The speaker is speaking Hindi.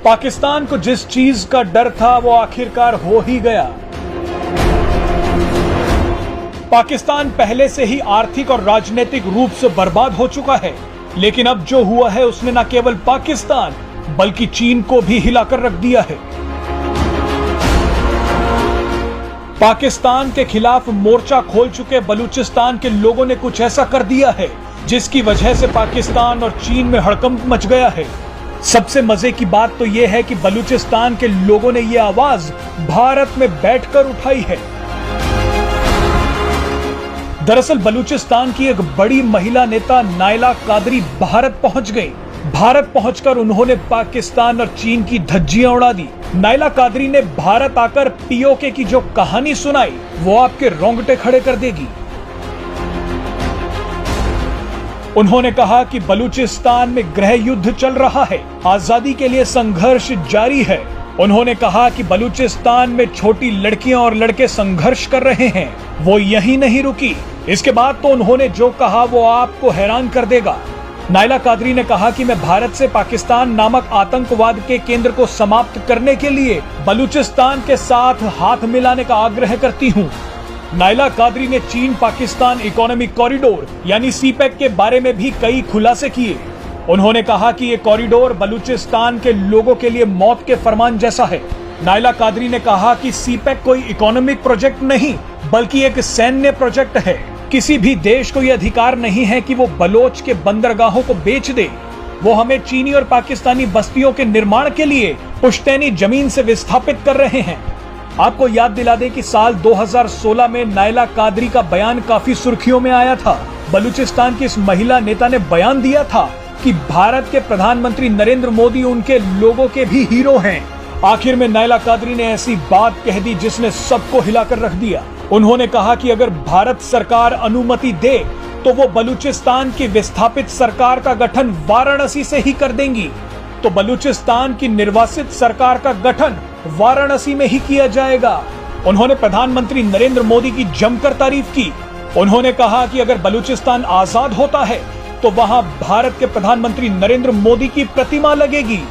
पाकिस्तान को जिस चीज का डर था वो आखिरकार हो ही गया। पाकिस्तान पहले से ही आर्थिक और राजनीतिक रूप से बर्बाद हो चुका है, लेकिन अब जो हुआ है उसने न केवल पाकिस्तान बल्कि चीन को भी हिलाकर रख दिया है। पाकिस्तान के खिलाफ मोर्चा खोल चुके बलूचिस्तान के लोगों ने कुछ ऐसा कर दिया है जिसकी वजह से पाकिस्तान और चीन में हड़कंप मच गया है। सबसे मजे की बात तो यह है कि बलूचिस्तान के लोगों ने यह आवाज भारत में बैठकर उठाई है। दरअसल बलूचिस्तान की एक बड़ी महिला नेता नायला कादरी भारत पहुंच गई। भारत पहुंचकर उन्होंने पाकिस्तान और चीन की धज्जियां उड़ा दी। नायला कादरी ने भारत आकर पीओके की जो कहानी सुनाई वो आपके रोंगटे खड़े कर देगी। उन्होंने कहा कि बलूचिस्तान में गृह युद्ध चल रहा है, आजादी के लिए संघर्ष जारी है। उन्होंने कहा कि बलूचिस्तान में छोटी लड़कियां और लड़के संघर्ष कर रहे हैं। वो यहीं नहीं रुकी, इसके बाद तो उन्होंने जो कहा वो आपको हैरान कर देगा। नायला कादरी ने कहा कि मैं भारत से पाकिस्तान नामक आतंकवाद के केंद्र को समाप्त करने के लिए बलूचिस्तान के साथ हाथ मिलाने का आग्रह करती हूं। नायला कादरी ने चीन पाकिस्तान इकोनॉमिक कॉरिडोर यानी सीपेक के बारे में भी कई खुलासे किए। उन्होंने कहा कि ये कॉरिडोर बलूचिस्तान के लोगों के लिए मौत के फरमान जैसा है। नायला कादरी ने कहा कि सीपेक कोई इकोनॉमिक प्रोजेक्ट नहीं बल्कि एक सैन्य प्रोजेक्ट है। किसी भी देश को यह अधिकार नहीं है कि वो बलोच के बंदरगाहों को बेच दे। वो हमें चीनी और पाकिस्तानी बस्तियों के निर्माण के लिए पुश्तैनी जमीन से विस्थापित कर रहे हैं। आपको याद दिला दें कि साल 2016 में नायला कादरी का बयान काफी सुर्खियों में आया था। बलूचिस्तान की इस महिला नेता ने बयान दिया था कि भारत के प्रधानमंत्री नरेंद्र मोदी उनके लोगों के भी हीरो हैं। आखिर में नायला कादरी ने ऐसी बात कह दी जिसने सबको हिलाकर रख दिया। उन्होंने कहा कि अगर भारत सरकार अनुमति दे तो वो बलूचिस्तान की विस्थापित सरकार का गठन वाराणसी से ही कर देंगी। तो बलूचिस्तान की निर्वासित सरकार का गठन वाराणसी में ही किया जाएगा। उन्होंने प्रधानमंत्री नरेंद्र मोदी की जमकर तारीफ की। उन्होंने कहा कि अगर बलूचिस्तान आजाद होता है तो वहां भारत के प्रधानमंत्री नरेंद्र मोदी की प्रतिमा लगेगी।